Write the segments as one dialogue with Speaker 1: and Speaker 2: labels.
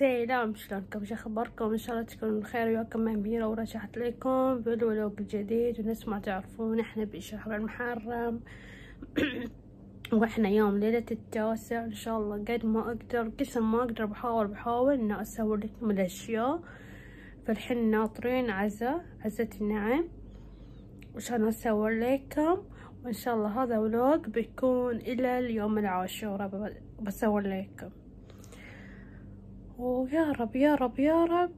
Speaker 1: السلام، شلونكم؟ شو اخباركم؟ ان شاء الله تكونوا بخير وياكم أميرة، ورجعت لكم بالفلوج الجديد. ونفس ما تعرفون احنا بشهر المحرم واحنا يوم ليلة التاسع. ان شاء الله قد ما اقدر قسم ما اقدر بحاول ان اسوي لكم الاشياء. فالحين ناطرين عزة النعم عشان اسوي لكم، وان شاء الله هذا فلوج بيكون الى اليوم العاشوراء بسوي لكم. ويا رب يا رب يا رب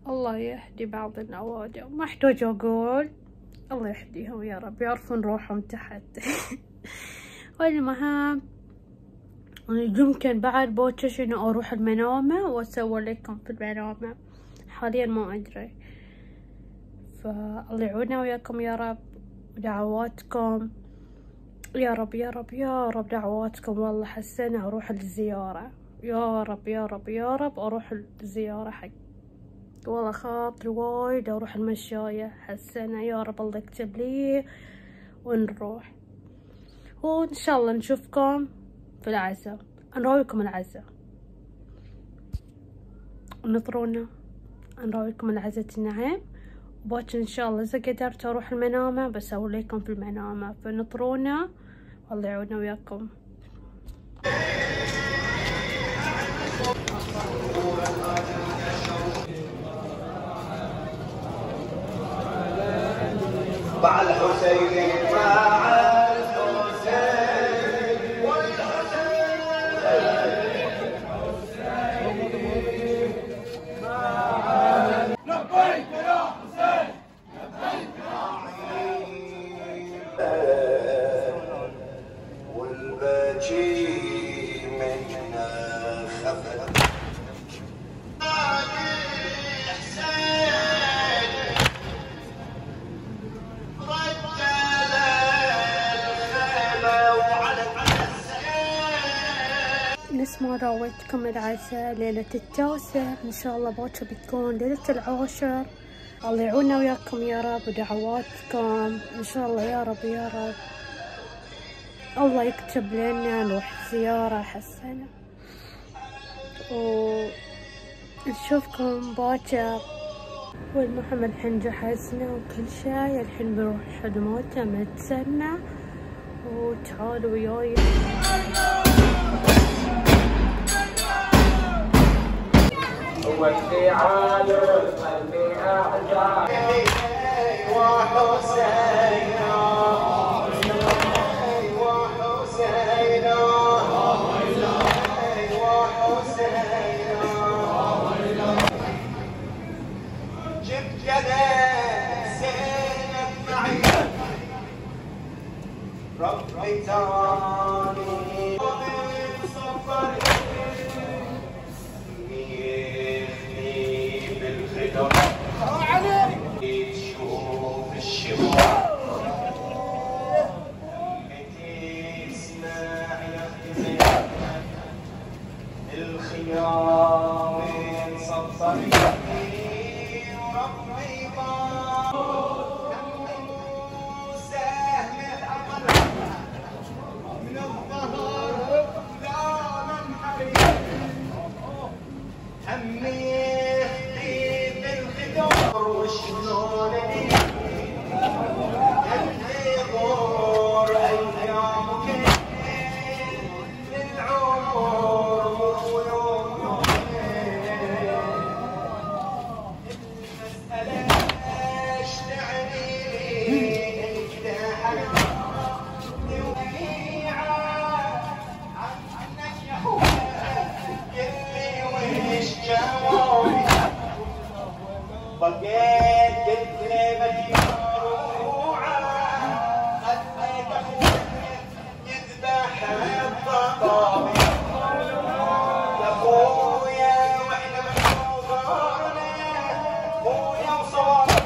Speaker 1: الله يهدي بعض الأوادم، ما احتاج اقول الله يهديهم يا رب، يعرفون روحهم تحت. والمهم يمكن بعد بوتش انه اروح المنامة واسوي لكم في المنامة، حاليا ما ادري. فالله يعونا وياكم يا رب، ودعواتكم يا رب يا رب يا رب، دعواتكم. والله حسنا اروح الزيارة، يا رب يا رب يا رب اروح الزيارة حق، والله خاطري وايد اروح المشاية هالسنة. يا رب الله يكتب لي ونروح، وان شاء الله نشوفكم في العزاء، نراويكم العزاء، نطرونا نراويكم العزاء النعم. وباكر ان شاء الله اذا قدرت اروح المنامة بسوي لكم في المنامة، فنطرونا والله يعودنا وياكم.
Speaker 2: مع الحسين مع الحسين والحسين لبيك يا حسين لبيك يا حسين والبكي منا خفت
Speaker 1: نفس ما راويتكم العزاء ليلة التاسع، ان شاء الله باكر بتكون ليلة العاشر. الله يعونا وياكم يا رب، ودعواتكم ان شاء الله يا رب يا رب. الله يكتب لنا نروح زيارة هالسنة ونشوفكم باكر. والمهم الحين جهزنا وكل شي، الحين بنروح خدماته متسنة، وتعالوا وياي.
Speaker 2: ودي عالم قلبي أعجابي وحسين وحسين وحسين جبت يدك زينب معي ربي تراني تشوف الشباب تسمع الخيام صفصفي وربي سهم الأمل من الظهر لا منحري همي وشلون يغور ايامك للعمر ويوم المسألة ايش تعني لي انت حبيبي عنك يا هو قلي وش جوابي بقيت كلمتي مروعة خليك اخوك يذبح الضبابي يا اخويا واحنا بنوضرنا خويا وصوابي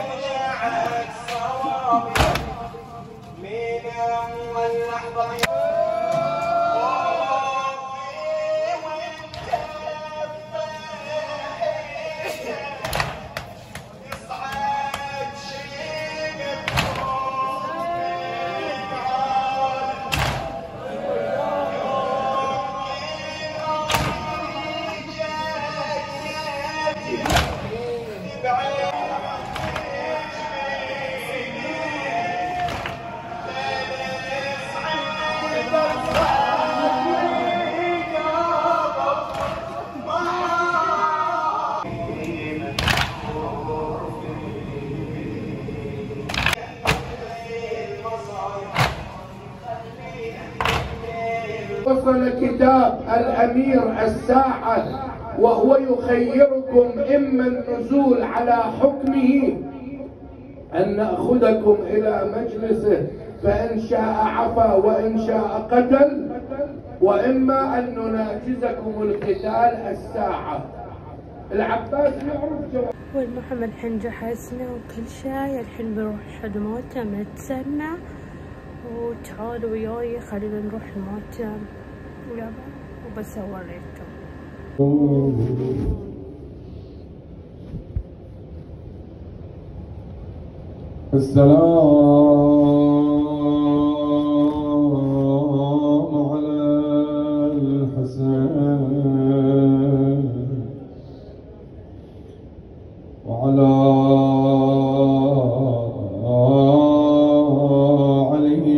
Speaker 2: رجعت صوابي من اول لحظة
Speaker 3: وصل كتاب الأمير الساحة وهو يخيركم إما النزول على حكمه أن نأخذكم إلى مجلسه فإن شاء عفا وإن شاء قتل، وإما أن نناجزكم القتال الساعة. العباس يعرف جواب.
Speaker 1: والمحمد الحين جهزنا وكل شيء، الحين بنروح المؤتمر بنتسنى، وتعالوا وياي خلينا نروح المؤتمر وبس أوريكم.
Speaker 4: السلام على الحسين وعلى علي.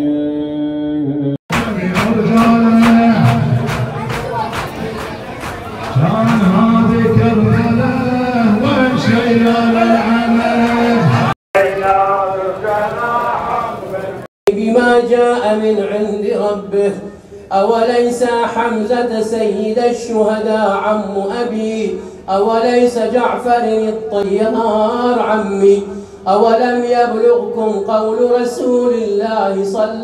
Speaker 4: كان هذه كربلاء وشيل العمل
Speaker 5: بما جاء من عند ربه. أوليس حمزة سيد الشهداء عم أبي، أوليس جعفر الطيار عمي، أولم يبلغكم قول رسول الله صلى